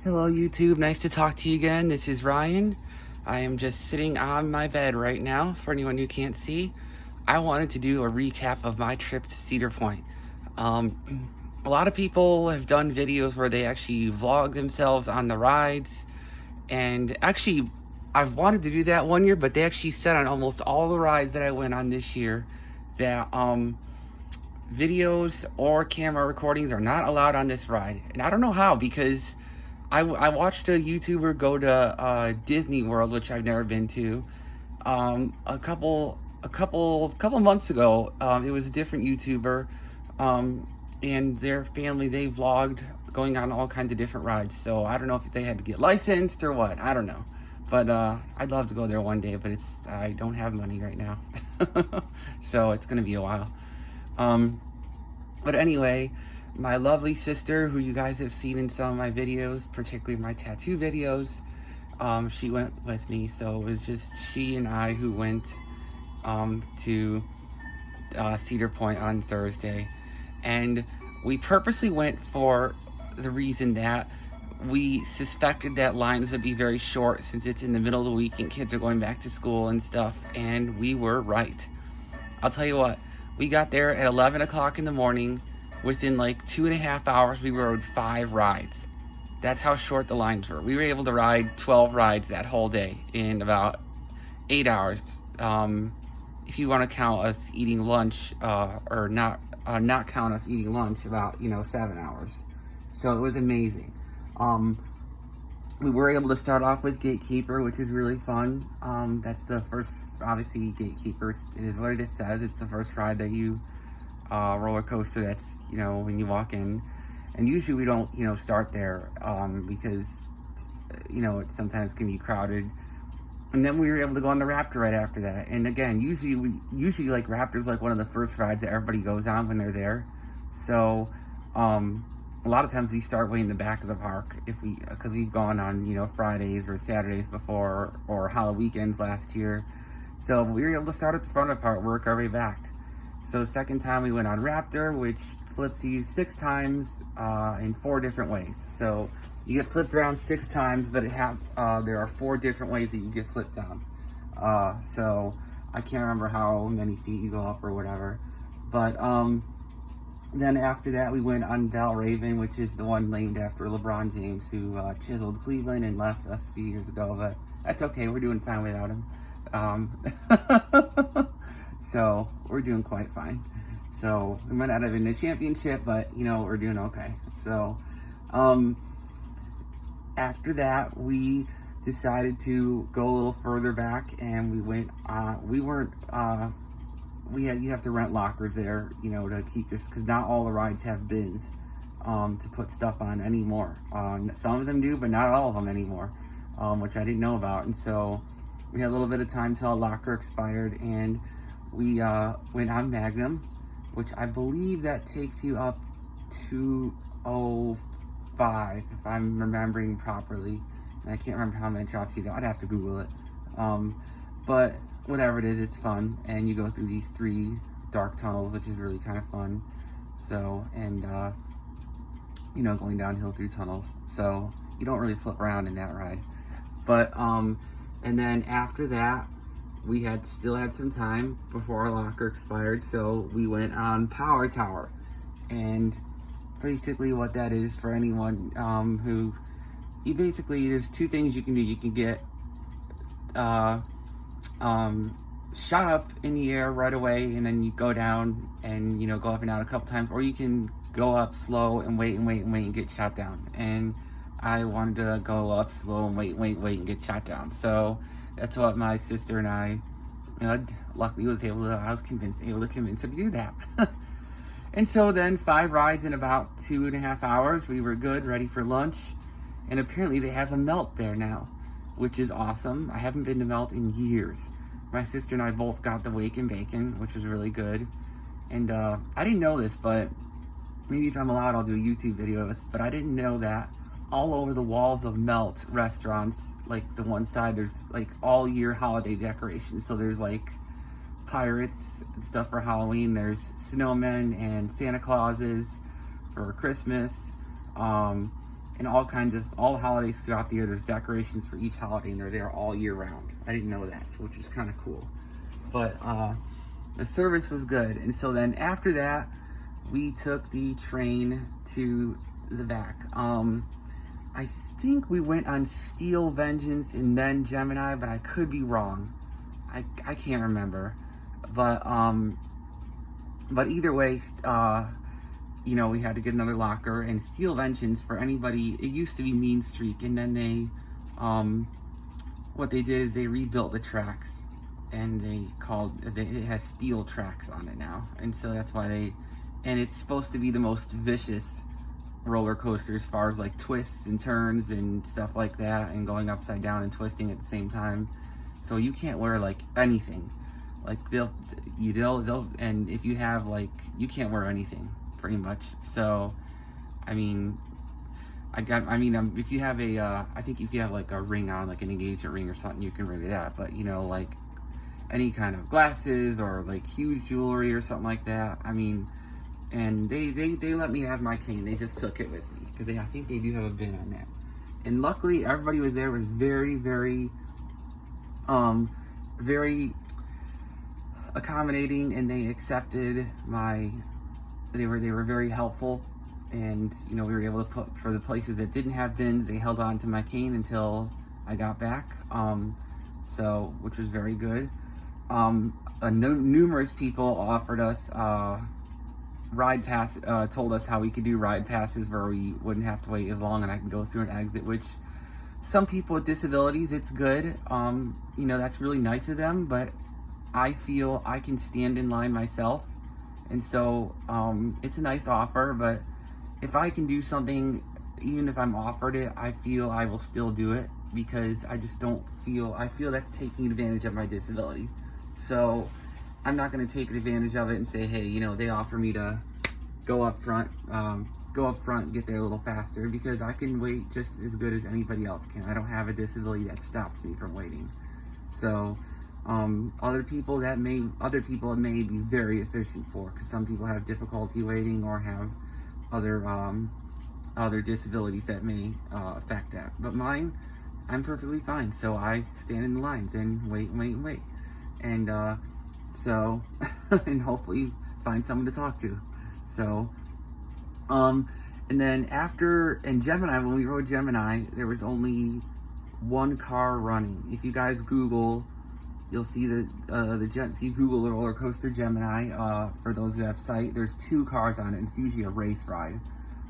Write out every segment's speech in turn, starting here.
Hello YouTube, nice to talk to you again. This is Ryan. I am just sitting on my bed right now. For anyone who can't see, I wanted to do a recap of my trip to Cedar Point. A lot of people have done videos where they actually vlog themselves on the rides, and actually I've wanted to do that one year, but they actually said on almost all the rides that I went on this year that videos or camera recordings are not allowed on this ride. And I don't know how, because I watched a YouTuber go to Disney World, which I've never been to, a couple months ago. It was a different YouTuber, and their family, they vlogged going on all kinds of different rides. So I don't know if they had to get licensed or what. I don't know, but I'd love to go there one day. But I don't have money right now, so it's gonna be a while. But anyway, my lovely sister, who you guys have seen in some of my videos, particularly my tattoo videos, she went with me. So it was just she and I who went to Cedar Point on Thursday. And we purposely went for the reason that we suspected that lines would be very short, since it's in the middle of the week and kids are going back to school and stuff. And we were right. I'll tell you what, we got there at 11 o'clock in the morning. Within like 2.5 hours, we rode 5 rides. That's how short the lines were. We were able to ride 12 rides that whole day in about 8 hours. If you want to count us eating lunch, or not count us eating lunch, about 7 hours. So it was amazing. We were able to start off with Gatekeeper, which is really fun. That's the first, obviously, Gatekeeper. It is what it says. It's the first ride that you roller coaster that's when you walk in. And usually we don't start there because it sometimes can be crowded. And then we were able to go on the Raptor right after that. And again, usually like Raptor's like one of the first rides that everybody goes on when they're there. So a lot of times we start way in the back of the park because we've gone on Fridays or Saturdays before, or Halloween weekends last year. So we were able to start at the front of the park, work our way back. So second time we went on Raptor, which flips you 6 times in 4 different ways. So you get flipped around 6 times, but there are 4 different ways that you get flipped down. So I can't remember how many feet you go up or whatever. But then after that, we went on Valraven, which is the one named after LeBron James, who chiseled Cleveland and left us a few years ago. But that's okay, we're doing fine without him. So we're doing quite fine. So we might not have been the championship, but we're doing okay. So after that, we decided to go a little further back, and we went. You have to rent lockers there, to keep your, because not all the rides have bins to put stuff on anymore. Some of them do, but not all of them anymore, which I didn't know about. And so we had a little bit of time till a locker expired, and we went on Magnum, which I believe that takes you up to 205, if I'm remembering properly. And I can't remember how many drops you do. I'd have to Google it. But whatever it is, it's fun. And you go through these 3 dark tunnels, which is really kind of fun. So, and going downhill through tunnels. So you don't really flip around in that ride. But, and then after that, we still had some time before our locker expired, so we went on Power Tower. And basically what that is, for anyone who, there's 2 things you can do. You can get shot up in the air right away, and then you go down and go up and down a couple times, or you can go up slow and wait and get shot down. And I wanted to go up slow and wait and get shot down. So that's what my sister and I, luckily able to convince her to do that. And so then 5 rides in about 2.5 hours. We were good, ready for lunch. And apparently they have a Melt there now, which is awesome. I haven't been to Melt in years. My sister and I both got the Wake and Bacon, which was really good. And I didn't know this, but maybe if I'm allowed, I'll do a YouTube video of this. But I didn't know that all over the walls of Melt restaurants, like the one side, there's like all year holiday decorations. So there's like pirates and stuff for Halloween. There's snowmen and Santa Clauses for Christmas. and all the holidays throughout the year. There's decorations for each holiday, and they're there all year round. I didn't know that, so, which is kind of cool. But the service was good, and so then after that, we took the train to the back. I think we went on Steel Vengeance and then Gemini, but I could be wrong. I can't remember. But either way, you know, we had to get another locker. And Steel Vengeance, for anybody, it used to be Mean Streak, and then they, what they did is they rebuilt the tracks, and it has steel tracks on it now, and so that's why and it's supposed to be the most vicious roller coaster as far as like twists and turns and stuff like that, and going upside down and twisting at the same time. So you can't wear like anything. Like they'll and if you have like, you can't wear anything pretty much. So I mean, if you have I think if you have like a ring on, like an engagement ring or something, you can wear that. But you know, like any kind of glasses or like huge jewelry or something like that, I mean, and they let me have my cane. They just took it with me because I think they do have a bin on that. And luckily, everybody was very, very, very accommodating, and they accepted they were very helpful. And you know, we were able to put, for the places that didn't have bins, they held on to my cane until I got back. So, which was very good. Numerous people offered us ride pass, told us how we could do ride passes where we wouldn't have to wait as long and I can go through an exit, which some people with disabilities, it's good. You know, that's really nice of them, but I feel I can stand in line myself. And so it's a nice offer, but if I can do something, even if I'm offered it, I feel I will still do it, because I just don't feel, I feel that's taking advantage of my disability. So I'm not going to take advantage of it and say, hey, you know, they offer me to go up front and get there a little faster, because I can wait just as good as anybody else can. I don't have a disability that stops me from waiting. So other people it may be very efficient for, because some people have difficulty waiting or have other disabilities that may affect that. But mine, I'm perfectly fine. So I stand in the lines and wait. And so, and hopefully find someone to talk to. So, and then in Gemini, when we rode Gemini, there was only one car running. If you guys Google, you'll see that if you Google the roller coaster Gemini, for those who have sight, there's 2 cars on it, and it's usually a race ride.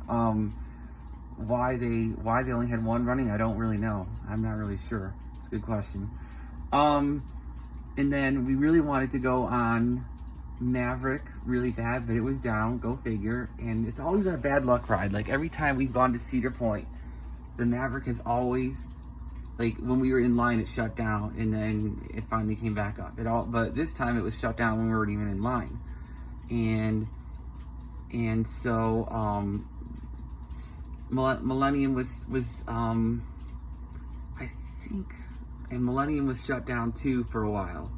Why they only had one running, I don't really know. I'm not really sure. It's a good question. And then we really wanted to go on Maverick really bad, but it was down, go figure. And it's always a bad luck ride. Like every time we've gone to Cedar Point, the Maverick is always, like when we were in line, it shut down, and then it finally came back up. But this time it was shut down when we weren't even in line. And so Millennium was I think, and Millennium was shut down too for a while.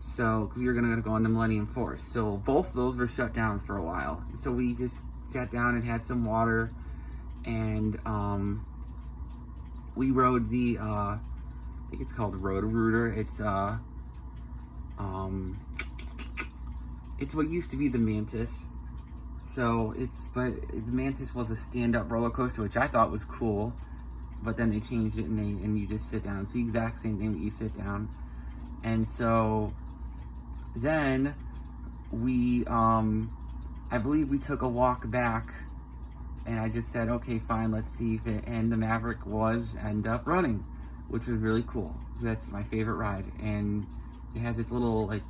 So, cause we were gonna go on the Millennium Force. So both of those were shut down for a while. So we just sat down and had some water, and we rode the I think it's called Roto-Rooter. It's what used to be the Mantis. So but the Mantis was a stand-up roller coaster, which I thought was cool. But then they changed it, and you just sit down. It's the exact same thing, but you sit down. And so then we, I believe we took a walk back, and I just said, okay, fine, let's see if and the Maverick ended up running, which was really cool. That's my favorite ride. And it has its little, like,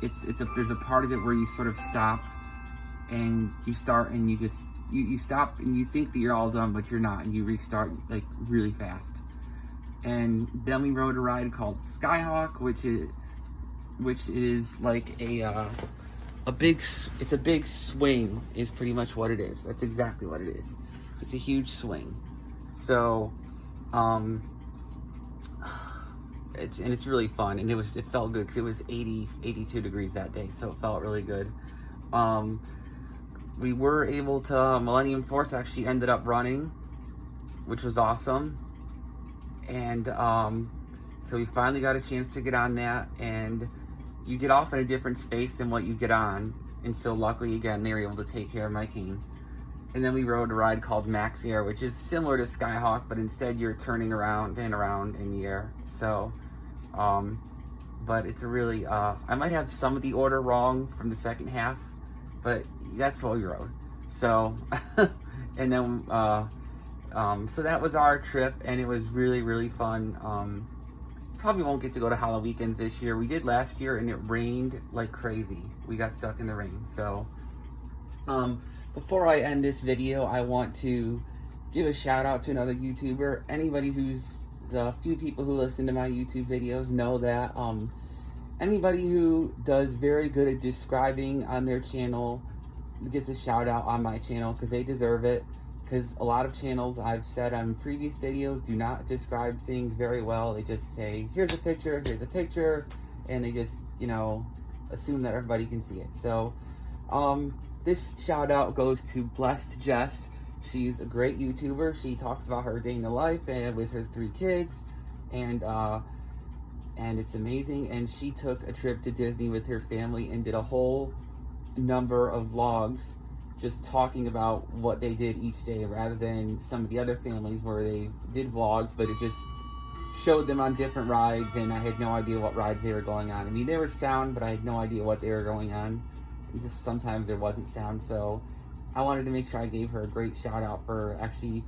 there's a part of it where you sort of stop, and you start, and you just, you stop, and you think that you're all done, but you're not, and you restart like really fast. And then we rode a ride called Skyhawk, which is like a big swing, is pretty much what it is. That's exactly what it is. It's a huge swing. So it's really fun, and it felt good because it was 82 degrees that day, so it felt really good. We were able to, Millennium Force actually ended up running, which was awesome. And so we finally got a chance to get on that, and you get off in a different space than what you get on. And so luckily, again, they were able to take care of my cane. And then we rode a ride called Max Air, which is similar to Skyhawk, but instead you're turning around and around in the air. So, but it's a really, I might have some of the order wrong from the second half, but that's what we rode. So, and then, so that was our trip, and it was really, really fun. Probably won't get to go to Hollow Weekends this year. We did last year, and it rained like crazy. We got stuck in the rain. So, before I end this video, I want to give a shout out to another YouTuber. Anybody the few people who listen to my YouTube videos know that anybody who does very good at describing on their channel gets a shout out on my channel, because they deserve it. Because a lot of channels, I've said on previous videos, do not describe things very well. They just say, here's a picture, and they just, you know, assume that everybody can see it. So, this shout out goes to Blessed Jess. She's a great YouTuber. She talks about her day in the life and with her 3 kids, and it's amazing. And she took a trip to Disney with her family and did a whole number of vlogs just talking about what they did each day, rather than some of the other families where they did vlogs, but it just showed them on different rides, and I had no idea what rides they were going on. I mean, there was sound, but I had no idea what they were going on. Just sometimes there wasn't sound, so I wanted to make sure I gave her a great shout out for actually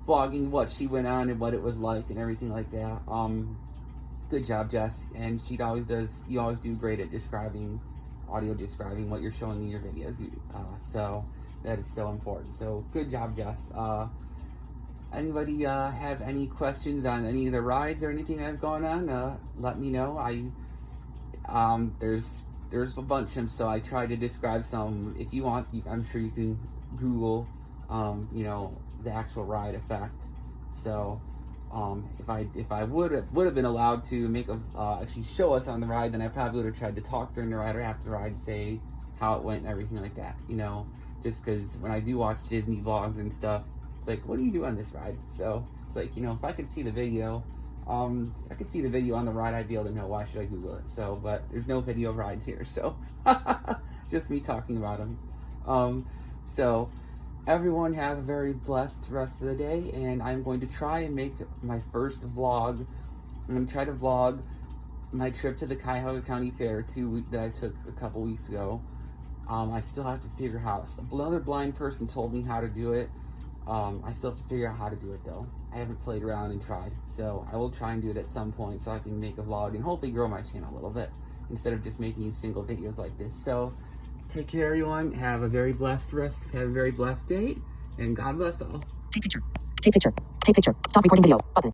vlogging what she went on and what it was like and everything like that. Good job, Jess. And you always do great at audio describing what you're showing in your videos. So that is so important. So good job, Jess. Anybody have any questions on any of the rides or anything that's going on? Let me know. There's a bunch of them, so I try to describe some. If you want, I'm sure you can Google, you know, the actual ride effect. So, if I would have been allowed to make actually show us on the ride, then I probably would have tried to talk during the ride or after the ride, say how it went and everything like that. You know, just because when I do watch Disney vlogs and stuff, it's like, what do you do on this ride? So it's like, you know, if I could see the video. I could see the video on the ride, I'd be able to know. Why should I Google it? So, but there's no video of rides here, so just me talking about them. So everyone have a very blessed rest of the day, and I'm going to try and make my first vlog. I'm going to try to vlog my trip to the Cuyahoga County Fair that I took a couple weeks ago. I still have to figure out. Another blind person told me how to do it. I still have to figure out how to do it, though. I haven't played around and tried, so I will try and do it at some point so I can make a vlog and hopefully grow my channel a little bit instead of just making single videos like this. So take care, everyone. Have a very blessed day, and God bless all. Take picture. Take picture. Take picture. Stop recording video. Button.